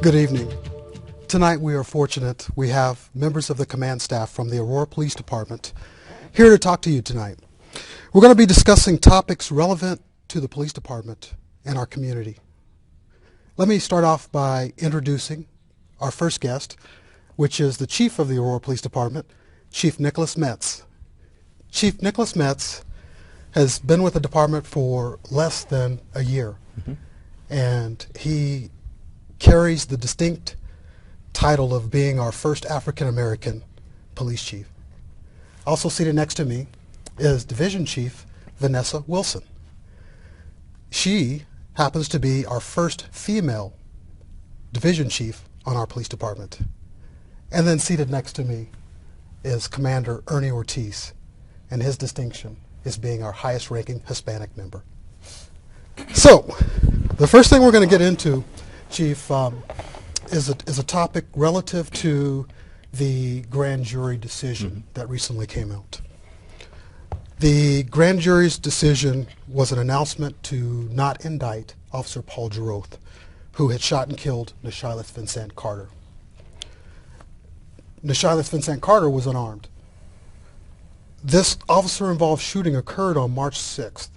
Good evening. Tonight we are fortunate we have members of the command staff from the Aurora Police Department here to talk to you tonight. We're going to be discussing topics relevant to the police department and our community. Let me start off by introducing our first guest, which is the Chief of the Aurora Police Department, Chief Nicholas Metz. Chief Nicholas Metz has been with the department for less than a year, and he carries the distinct title of being our first African-American police chief. Also seated next to me is Division Chief Vanessa Wilson. She happens to be our first female division chief on our police department. And then seated next to me is Commander Ernie Ortiz, and his distinction is being our highest ranking Hispanic member. So, the first thing we're going to get into, Chief, is a topic relative to the grand jury decision that recently came out. The grand jury's decision was an announcement to not indict Officer Paul Giroth, who had shot and killed Nishalis Vincent Carter. Nishalis Vincent Carter was unarmed. This officer-involved shooting occurred on March 6th,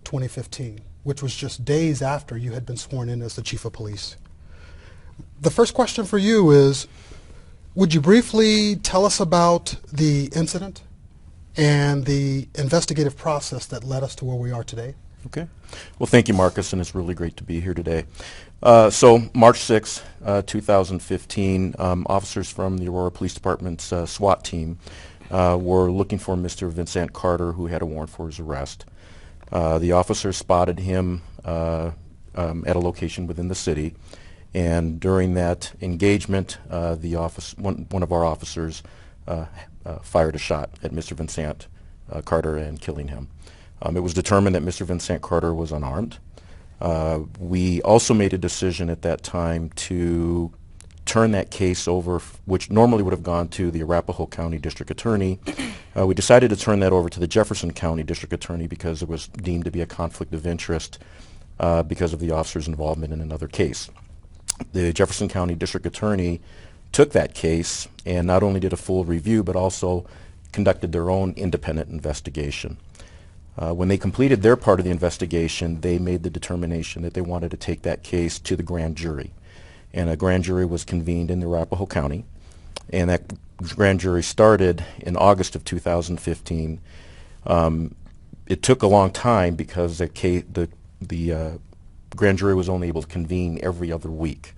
2015, which was just days after you had been sworn in as the Chief of Police. The first question for you is, would you briefly tell us about the incident and the investigative process that led us to where we are today? Okay. Well, thank you, Marcus, and it's really great to be here today. So, March 6, 2015, officers from the Aurora Police Department's SWAT team were looking for Mr. Vincent Carter, who had a warrant for his arrest. The officers spotted him at a location within the city, and during that engagement, one of our officers fired a shot at Mr. Vincent Carter and killing him. It was determined that Mr. Vincent Carter was unarmed. We also made a decision at that time to turn that case over, which normally would have gone to the Arapahoe County District Attorney. We decided to turn that over to the Jefferson County District Attorney because it was deemed to be a conflict of interest because of the officer's involvement in another case. The Jefferson County District Attorney took that case and not only did a full review but also conducted their own independent investigation. When they completed their part of the investigation, they made the determination that they wanted to take that case to the grand jury. And a grand jury was convened in Arapahoe County, and that grand jury started in August of 2015. It took a long time because the grand jury was only able to convene every other week.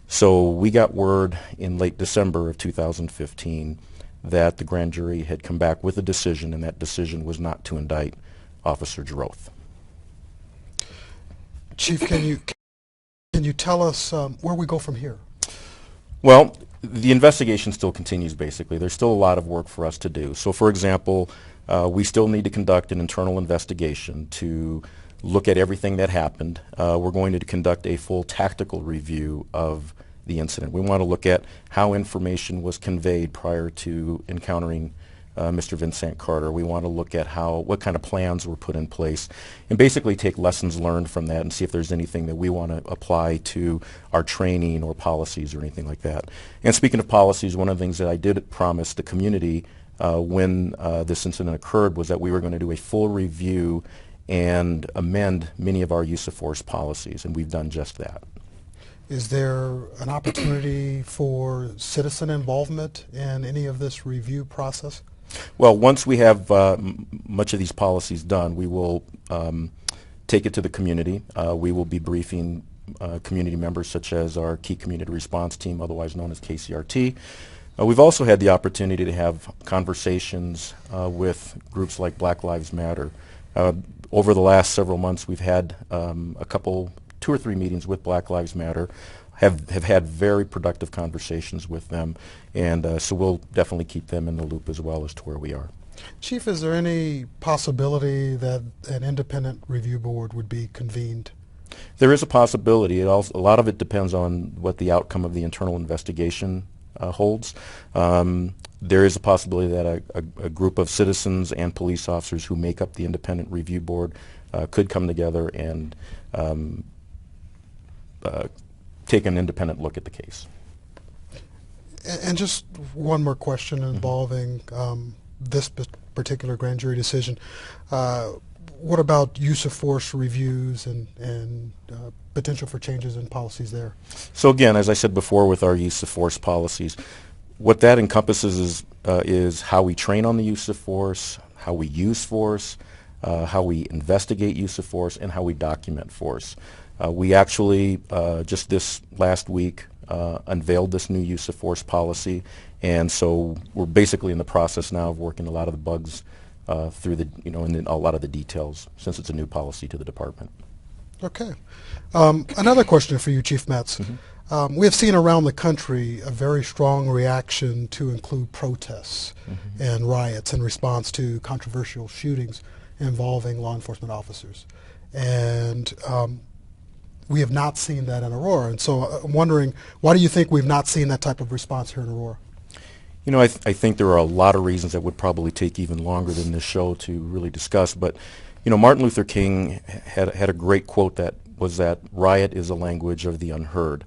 So we got word in late December of 2015 that the grand jury had come back with a decision, and that decision was not to indict Officer Giroth. Chief, can you tell us where we go from here? Well, the investigation still continues, basically. There's still a lot of work for us to do. So, for example, we still need to conduct an internal investigation to look at everything that happened. We're going to conduct a full tactical review of the incident. We want to look at how information was conveyed prior to encountering Mr. Vincent Carter. We want to look at what kind of plans were put in place and basically take lessons learned from that and see if there's anything that we want to apply to our training or policies or anything like that. And speaking of policies, one of the things that I did promise the community when this incident occurred was that we were going to do a full review and amend many of our use of force policies, and we've done just that. Is there an opportunity for citizen involvement in any of this review process? Well, once we have much of these policies done, we will take it to the community. We will be briefing community members such as our Key Community Response Team, otherwise known as KCRT. We've also had the opportunity to have conversations with groups like Black Lives Matter. Over the last several months, we've had 2 or 3 meetings with Black Lives Matter, have had very productive conversations with them, and so we'll definitely keep them in the loop as well as to where we are. Chief, is there any possibility that an independent review board would be convened? There is a possibility. A lot of it depends on what the outcome of the internal investigation holds. There is a possibility that a group of citizens and police officers who make up the independent review board could come together and take an independent look at the case. And just one more question involving this particular grand jury decision. What about use of force reviews and potential for changes in policies there? So again, as I said before with our use of force policies, what that encompasses is how we train on the use of force, how we use force, how we investigate use of force, and how we document force. We actually, just this last week, unveiled this new use of force policy, and so we're basically in the process now of working a lot of the bugs through the, and a lot of the details, since it's a new policy to the department. Okay. Another question for you, Chief Metz. We have seen around the country a very strong reaction to include protests and riots in response to controversial shootings involving law enforcement officers. And we have not seen that in Aurora. And so I'm wondering, why do you think we've not seen that type of response here in Aurora? I think there are a lot of reasons that would probably take even longer than this show to really discuss. But, Martin Luther King had a great quote that was that riot is a language of the unheard.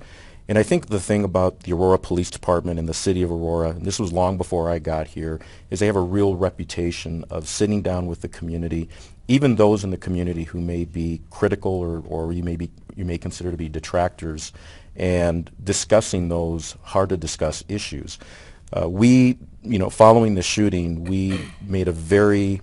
And I think the thing about the Aurora Police Department and the city of Aurora, and this was long before I got here, is they have a real reputation of sitting down with the community, even those in the community who may be critical or you may consider to be detractors, and discussing those hard to discuss issues. Following the shooting, we made a very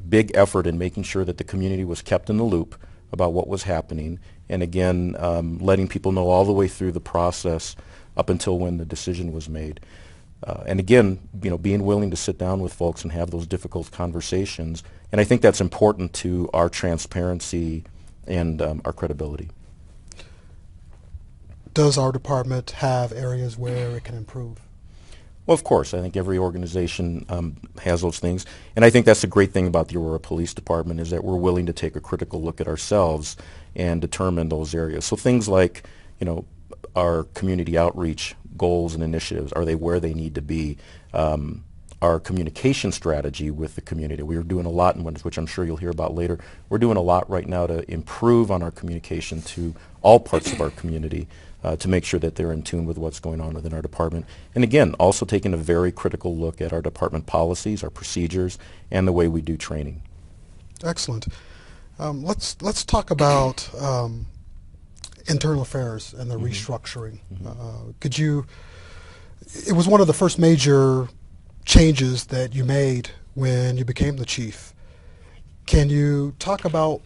big effort in making sure that the community was kept in the loop about what was happening, and again, letting people know all the way through the process up until when the decision was made. And again, being willing to sit down with folks and have those difficult conversations, and I think that's important to our transparency and our credibility. Does our department have areas where it can improve? Well, of course. I think every organization has those things. And I think that's the great thing about the Aurora Police Department, is that we're willing to take a critical look at ourselves and determine those areas. So things like, our community outreach goals and initiatives, are they where they need to be? Our communication strategy with the community. We're doing a lot, which I'm sure you'll hear about later. We're doing a lot right now to improve on our communication to all parts of our community, to make sure that they're in tune with what's going on within our department. And again, also taking a very critical look at our department policies, our procedures, and the way we do training. Excellent. Let's talk about internal affairs and the restructuring. It was one of the first major changes that you made when you became the chief. Can you talk about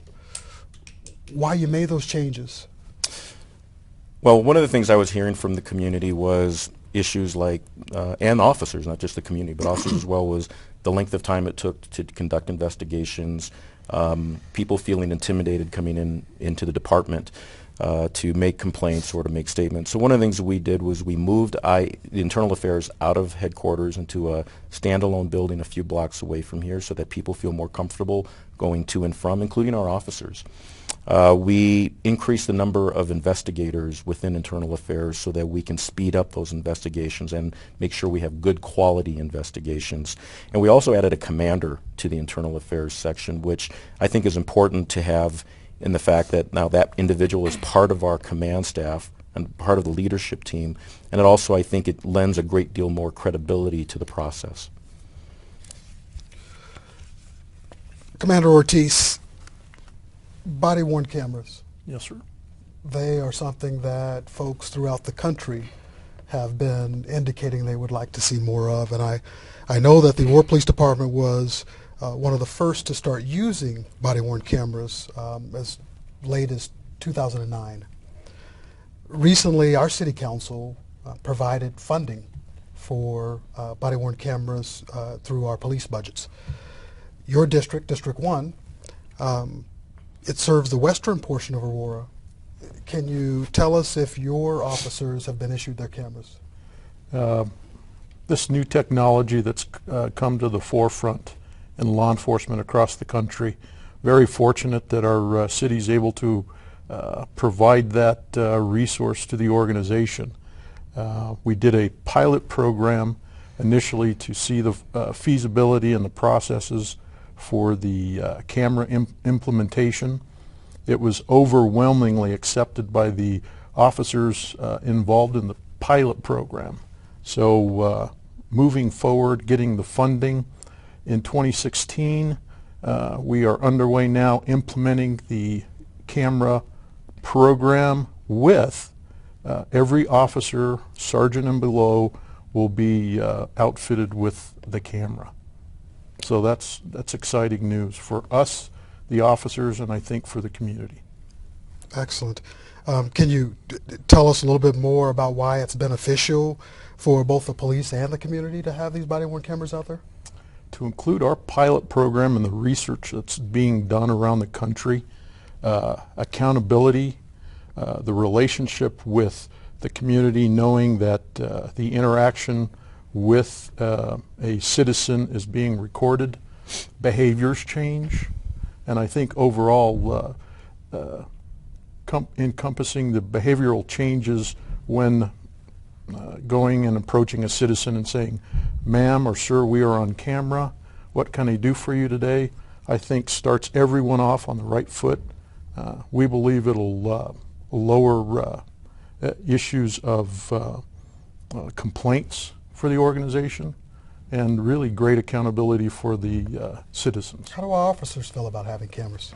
why you made those changes? Well, one of the things I was hearing from the community was issues like, and officers, not just the community, but officers as well, was the length of time it took to conduct investigations, people feeling intimidated coming into the department to make complaints or to make statements. So one of the things that we did was we moved the internal affairs out of headquarters into a standalone building a few blocks away from here, so that people feel more comfortable going to and from, including our officers. We increased the number of investigators within internal affairs so that we can speed up those investigations and make sure we have good quality investigations. And we also added a commander to the internal affairs section, which I think is important to have, in the fact that now that individual is part of our command staff and part of the leadership team, and it also, I think, it lends a great deal more credibility to the process. Commander Ortiz, body-worn cameras. Yes, sir. They are something that folks throughout the country have been indicating they would like to see more of, and I know that the Aurora Police Department was one of the first to start using body-worn cameras as late as 2009. Recently, our city council provided funding for body-worn cameras through our police budgets. Your district, District 1, it serves the western portion of Aurora. Can you tell us if your officers have been issued their cameras? This new technology that's come to the forefront in law enforcement across the country, very fortunate that our city is able to provide that resource to the organization. We did a pilot program initially to see the feasibility and the processes for the camera implementation. it was overwhelmingly accepted by the officers involved in the pilot program. So moving forward, getting the funding. In 2016, we are underway now implementing the camera program with every officer, sergeant and below, will be outfitted with the camera. So that's exciting news for us, the officers, and I think for the community. Excellent. Can you tell us a little bit more about why it's beneficial for both the police and the community to have these body-worn cameras out there? To include our pilot program and the research that's being done around the country, accountability, the relationship with the community, knowing that the interaction with a citizen is being recorded, behaviors change, and I think overall encompassing the behavioral changes when going and approaching a citizen and saying, "Ma'am or sir, we are on camera. What can I do for you today?" I think starts everyone off on the right foot. We believe it'll lower issues of complaints for the organization and really great accountability for the citizens. How do our officers feel about having cameras?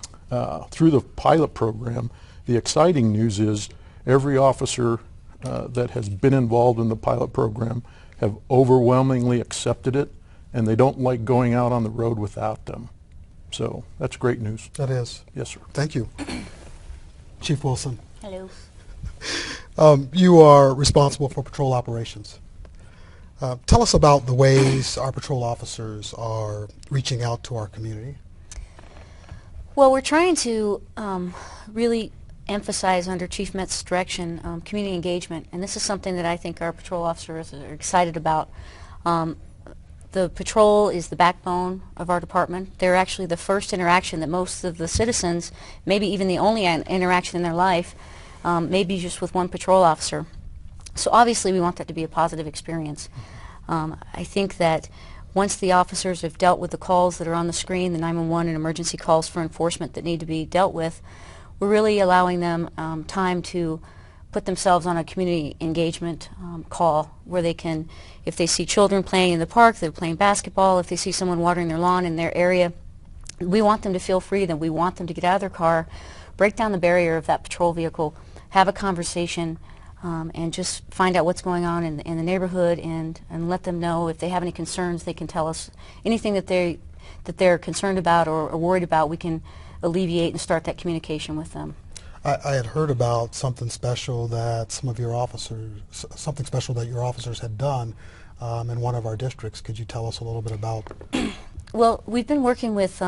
Through the pilot program, the exciting news is every officer that has been involved in the pilot program have overwhelmingly accepted it, and they don't like going out on the road without them. So that's great news. That is. Yes, sir. Thank you. Chief Wilson. Hello. You are responsible for patrol operations. Tell us about the ways our patrol officers are reaching out to our community. Well, we're trying to really emphasize under Chief Metz's direction community engagement, and this is something that I think our patrol officers are excited about. The patrol is the backbone of our department. They're actually the first interaction that most of the citizens, maybe even the only interaction in their life, maybe just with one patrol officer. So obviously we want that to be a positive experience. I think that once the officers have dealt with the calls that are on the screen, the 911 and emergency calls for enforcement that need to be dealt with, we're really allowing them time to put themselves on a community engagement call where they can, if they see children playing in the park, they're playing basketball, if they see someone watering their lawn in their area, we want them to feel free, then we want them to get out of their car, break down the barrier of that patrol vehicle, have a conversation, and just find out what's going on in the neighborhood, and let them know if they have any concerns. They can tell us anything that they're concerned about or worried about. We can alleviate and start that communication with them. I had heard about something special that your officers had done in one of our districts. Could you tell us a little bit about? Well, we've been working with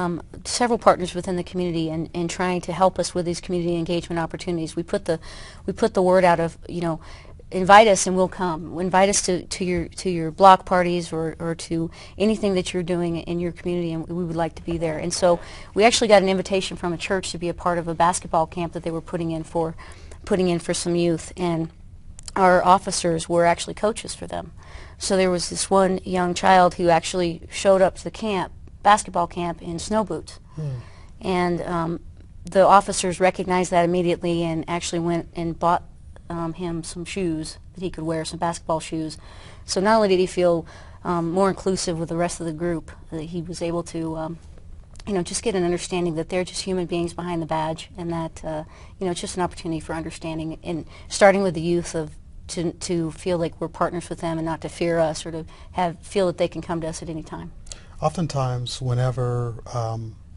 several partners within the community and trying to help us with these community engagement opportunities. We put the word out of, invite us and we'll come. Invite us to your block parties or to anything that you're doing in your community, and we would like to be there. And so we actually got an invitation from a church to be a part of a basketball camp that they were putting in for some youth, and our officers were actually coaches for them. So there was this one young child who actually showed up to the basketball camp in snow boots. And the officers recognized that immediately and actually went and bought him some shoes that he could wear, some basketball shoes. So not only did he feel more inclusive with the rest of the group, that he was able to just get an understanding that they're just human beings behind the badge, and that it's just an opportunity for understanding, and starting with the youth to feel like we're partners with them and not to fear us or to feel that they can come to us at any time. Oftentimes, whenever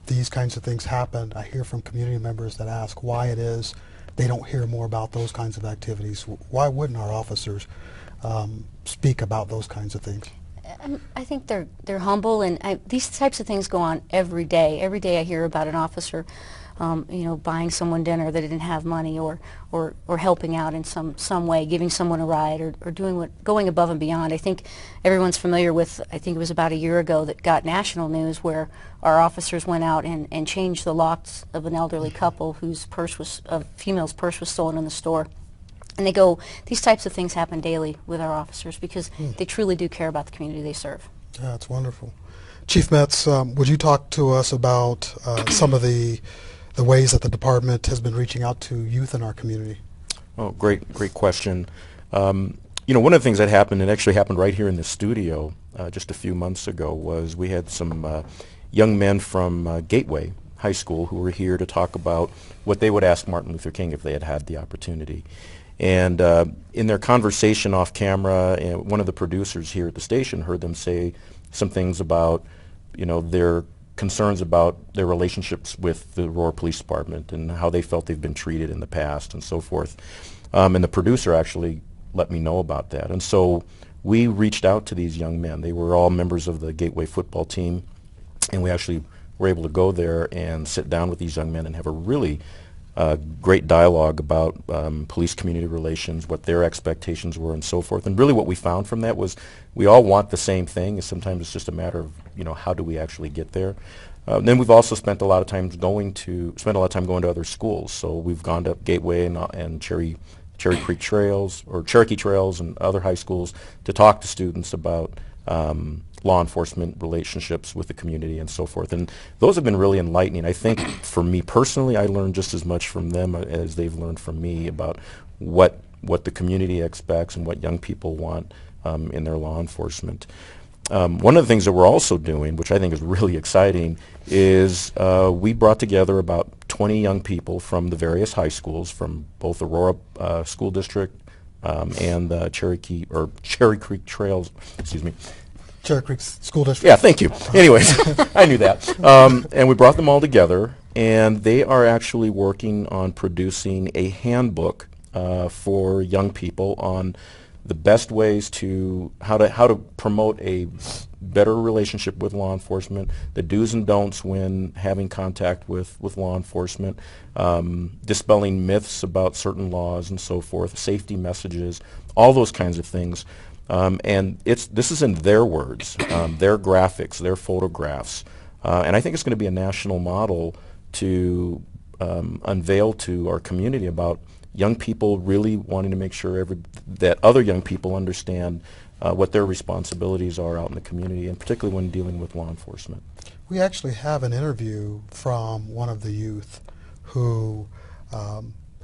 these kinds of things happen, I hear from community members that ask why it is they don't hear more about those kinds of activities. Why wouldn't our officers speak about those kinds of things? I think they're humble, and these types of things go on every day. Every day I hear about an officer buying someone dinner that didn't have money, or helping out in some way, giving someone a ride, or going above and beyond. I think everyone's familiar with, I think it was about a year ago that got national news where our officers went out and changed the locks of an elderly couple whose a female's purse was stolen in the store. And these types of things happen daily with our officers because they truly do care about the community they serve. Yeah, that's wonderful. Chief Metz, would you talk to us about some of the the ways that the department has been reaching out to youth in our community? Oh, great question. One of the things that happened, and actually happened right here in the studio just a few months ago, was we had some young men from Gateway High School who were here to talk about what they would ask Martin Luther King if they had had the opportunity. And in their conversation off camera, one of the producers here at the station heard them say some things about, their concerns about their relationships with the Aurora Police Department and how they felt they've been treated in the past and so forth. And the producer actually let me know about that. And so we reached out to these young men. They were all members of the Gateway football team, and we actually were able to go there and sit down with these young men and have a really great dialogue about police community relations, what their expectations were and so forth. And really what we found from that was we all want the same thing. Sometimes it's just a matter of, how do we actually get there? Then we've also spent a lot of time going to other schools. So we've gone to Gateway and Cherry Creek Trails or Cherokee Trails and other high schools to talk to students about law enforcement relationships with the community and so forth. And those have been really enlightening. I think for me personally, I learned just as much from them as they've learned from me about what the community expects and what young people want in their law enforcement. One of the things that we're also doing, which I think is really exciting, is we brought together about 20 young people from the various high schools, from both Aurora School District and the Cherry Creek Trails, Cherry Creek School District. Yeah, thank you. Anyways, I knew that. And we brought them all together, and they are actually working on producing a handbook for young people on the best ways to how to promote a better relationship with law enforcement, the do's and don'ts when having contact with law enforcement, dispelling myths about certain laws and so forth, safety messages, all those kinds of things. And this is in their words, their graphics, their photographs. And I think it's going to be a national model to unveil to our community about young people really wanting to make sure that other young people understand what their responsibilities are out in the community, and particularly when dealing with law enforcement. We actually have an interview from one of the youth who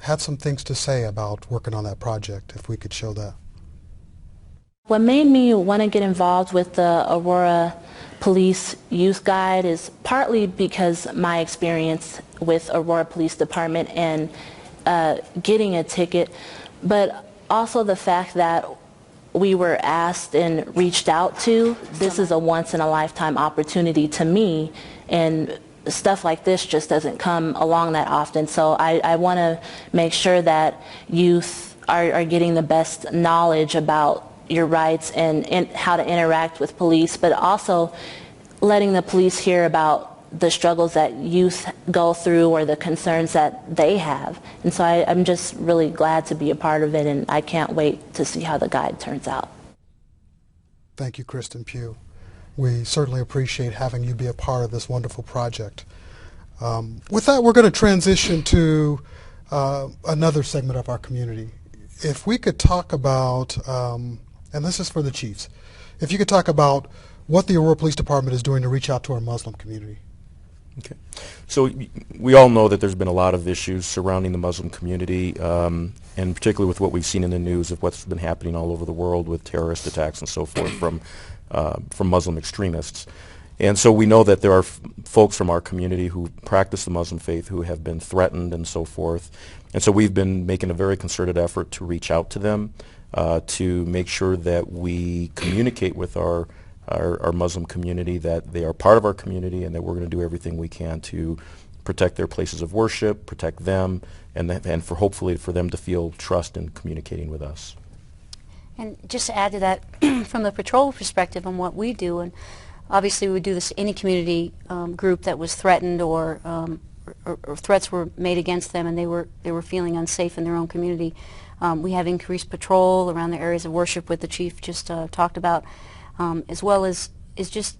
had some things to say about working on that project, if we could show that. What made me want to get involved with the Aurora Police Youth Guide is partly because my experience with Aurora Police Department and getting a ticket, but also the fact that we were asked and reached out to. This is a once-in-a-lifetime opportunity to me, and stuff like this just doesn't come along that often. So I want to make sure that youth are getting the best knowledge about your rights and how to interact with police, but also letting the police hear about the struggles that youth go through or the concerns that they have. And so I'm just really glad to be a part of it, and I can't wait to see how the guide turns out. Thank you, Kristen Pugh. We certainly appreciate having you be a part of this wonderful project. With that, we're going to transition to another segment of our community. If we could talk about, and this is for the chiefs, if you could talk about what the Aurora Police Department is doing to reach out to our Muslim community. Okay. So we all know that there's been a lot of issues surrounding the Muslim community, and particularly with what we've seen in the news of what's been happening all over the world with terrorist attacks and so forth from Muslim extremists. And so we know that there are folks from our community who practice the Muslim faith who have been threatened and so forth. And so we've been making a very concerted effort to reach out to them, to make sure that we communicate with our Muslim community that they are part of our community and that we're going to do everything we can to protect their places of worship, protect them, and for hopefully for them to feel trust in communicating with us. And just to add to that, from the patrol perspective on what we do, and obviously we would do this to any community group that was threatened or threats were made against them and they were feeling unsafe in their own community. We have increased patrol around the areas of worship, what the chief just talked about, as well as just,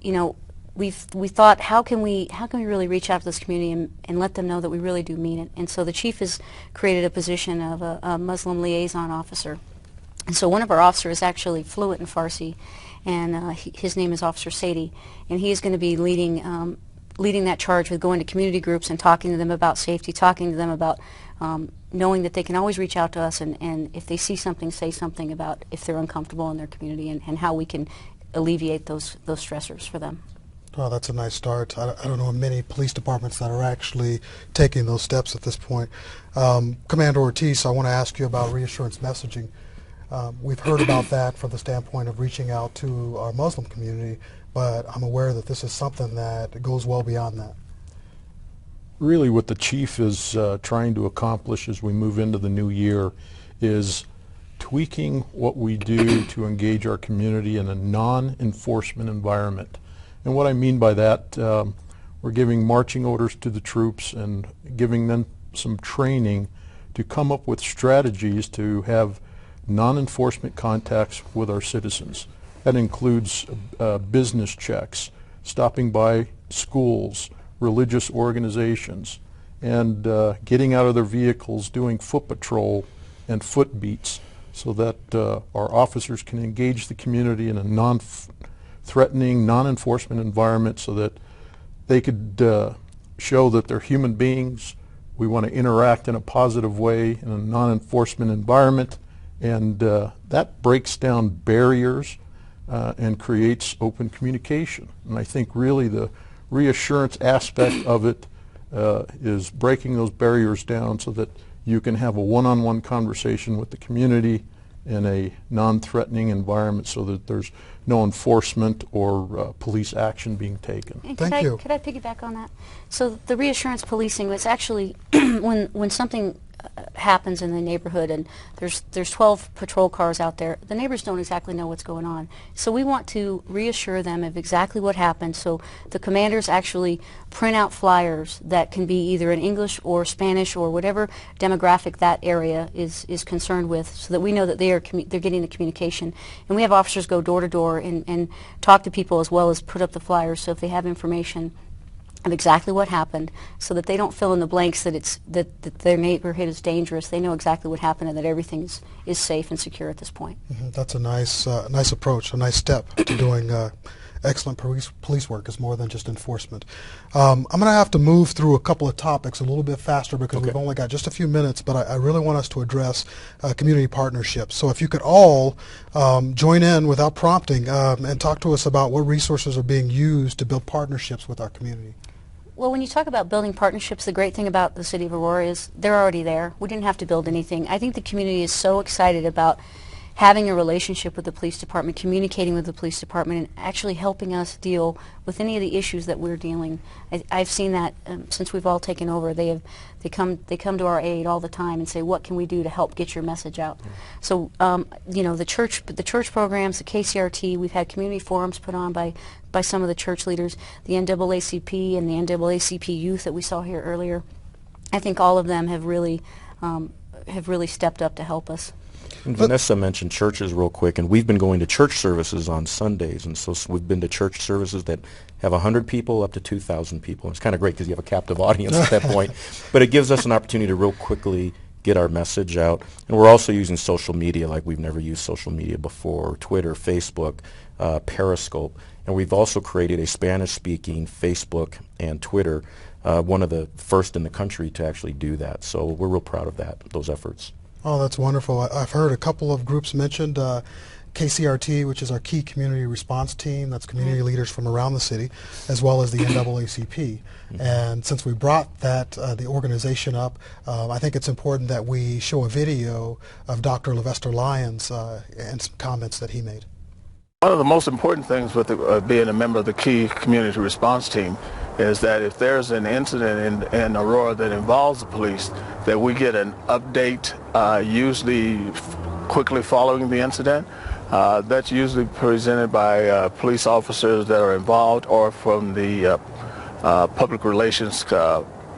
we thought, how can we really reach out to this community and let them know that we really do mean it? And so the chief has created a position of a Muslim liaison officer. And so one of our officers is actually fluent in Farsi, and his name is Officer Sadie, and he is going to be leading leading that charge with going to community groups and talking to them about safety, talking to them about knowing that they can always reach out to us, and if they see something, say something about if they're uncomfortable in their community, and how we can alleviate those stressors for them. Oh, that's a nice start. I don't know many police departments that are actually taking those steps at this point. Commander Ortiz, I want to ask you about reassurance messaging. We've heard about that from the standpoint of reaching out to our Muslim community, but I'm aware that this is something that goes well beyond that. Really what the chief is trying to accomplish as we move into the new year is tweaking what we do to engage our community in a non-enforcement environment. And what I mean by that, we're giving marching orders to the troops and giving them some training to come up with strategies to have non-enforcement contacts with our citizens. That includes business checks, stopping by schools, religious organizations, and getting out of their vehicles, doing foot patrol and foot beats so that our officers can engage the community in a non-threatening, non-enforcement environment so that they could show that they're human beings. We want to interact in a positive way in a non-enforcement environment, and that breaks down barriers and creates open communication. And I think really the reassurance aspect of it is breaking those barriers down so that you can have a one-on-one conversation with the community in a non-threatening environment so that there's no enforcement or police action being taken. And Thank you. Could I piggyback on that? So the reassurance policing was actually when something happens in the neighborhood and there's 12 patrol cars out there, the neighbors don't exactly know what's going on. So we want to reassure them of exactly what happened. So the commanders actually print out flyers that can be either in English or Spanish or whatever demographic that area is concerned with, so that we know that they're getting the communication. And we have officers go door to door and talk to people as well as put up the flyers, so if they have information of exactly what happened, so that they don't fill in the blanks that their neighborhood is dangerous. They know exactly what happened and that everything is safe and secure at this point. That's a nice approach, a nice step to doing excellent police work. Is more than just enforcement. I'm going to have to move through a couple of topics a little bit faster because we've only got just a few minutes, but I really want us to address community partnerships. So if you could all join in without prompting and talk to us about what resources are being used to build partnerships with our community. Well, when you talk about building partnerships, the great thing about the city of Aurora is they're already there. We didn't have to build anything. I think the community is so excited about having a relationship with the police department, communicating with the police department, and actually helping us deal with any of the issues that we're dealing. I've seen that since we've all taken over. They come to our aid all the time and say, what can we do to help get your message out? So you know, the church programs, the KCRT, we've had community forums put on by some of the church leaders, the NAACP and the NAACP youth that we saw here earlier. I think all of them have really stepped up to help us. And Vanessa mentioned churches real quick, and we've been going to church services on Sundays, and so we've been to church services that have 100 people up to 2,000 people. It's kind of great because you have a captive audience at that point, but it gives us an opportunity to real quickly get our message out. And we're also using social media like we've never used social media before: Twitter, Facebook, Periscope, and we've also created a Spanish-speaking Facebook and Twitter, one of the first in the country to actually do that. So we're real proud of those efforts. Oh, that's wonderful. I've heard a couple of groups mentioned, KCRT, which is our key community response team. That's community leaders from around the city, as well as the NAACP. And since we brought the organization up, I think it's important that we show a video of Dr. Levester Lyons and some comments that he made. One of the most important things with being a member of the key community response team is that if there's an incident in Aurora that involves the police, that we get an update usually quickly following the incident. That's usually presented by police officers that are involved or from the public relations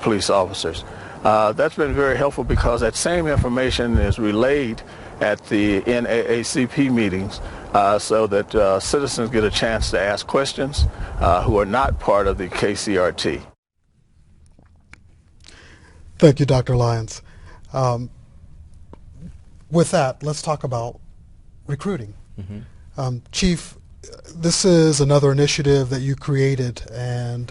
police officers. That's been very helpful because that same information is relayed at the NAACP meetings so that citizens get a chance to ask questions who are not part of the KCRT. Thank you, Dr. Lyons. With that, let's talk about recruiting. Chief, this is another initiative that you created, and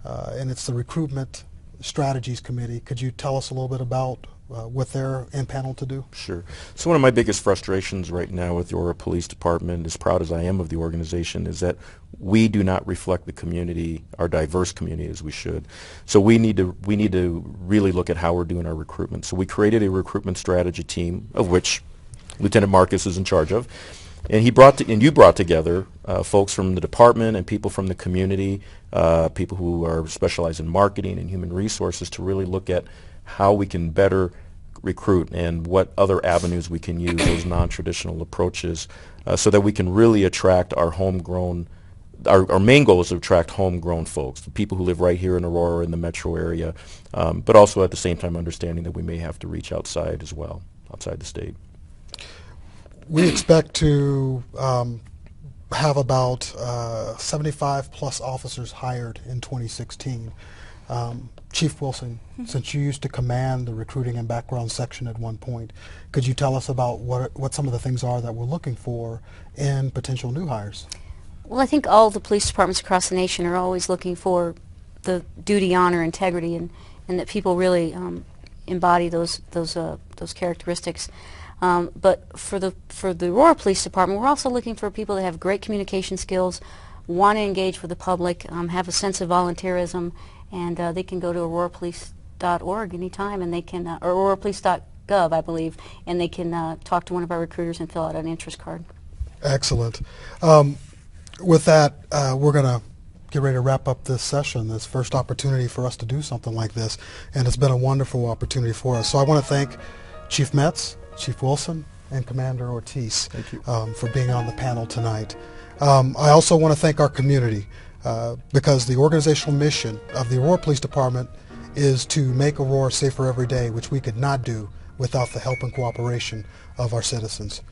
and it's the Recruitment Strategies Committee. Could you tell us a little bit about what they're impaneled to do? Sure. So one of my biggest frustrations right now with the Aurora Police Department, as proud as I am of the organization, is that we do not reflect the community, our diverse community, as we should. So we need to really look at how we're doing our recruitment. So we created a recruitment strategy team, of which Lieutenant Marcus is in charge of, and you brought together folks from the department and people from the community, people who are specialized in marketing and human resources, to really look at how we can better recruit and what other avenues we can use, those non-traditional approaches, so that we can really attract our homegrown. Our main goal is to attract homegrown folks, the people who live right here in Aurora in the metro area, but also at the same time understanding that we may have to reach outside as well, outside the state. We expect to have about 75 plus officers hired in 2016. Chief Wilson, since you used to command the recruiting and background section at one point, could you tell us about what some of the things are that we're looking for in potential new hires? Well, I think all the police departments across the nation are always looking for the duty, honor, integrity, and that people really embody those characteristics. But for the Aurora Police Department, we're also looking for people that have great communication skills, want to engage with the public, have a sense of volunteerism, and they can go to aurorapolice.org anytime, and they can, or aurorapolice.gov, I believe, and they can talk to one of our recruiters and fill out an interest card. Excellent. With that, we're going to get ready to wrap up this session, this first opportunity for us to do something like this, and it's been a wonderful opportunity for us. So I want to thank Chief Metz, Chief Wilson, and Commander Ortiz for being on the panel tonight. I also want to thank our community because the organizational mission of the Aurora Police Department is to make Aurora safer every day, which we could not do without the help and cooperation of our citizens.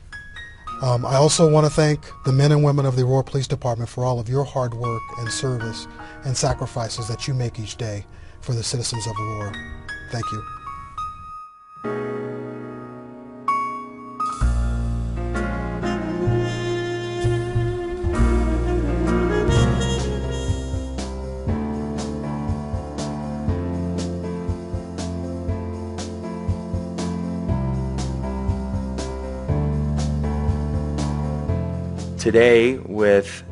I also want to thank the men and women of the Aurora Police Department for all of your hard work and service and sacrifices that you make each day for the citizens of Aurora. Thank you. Today, with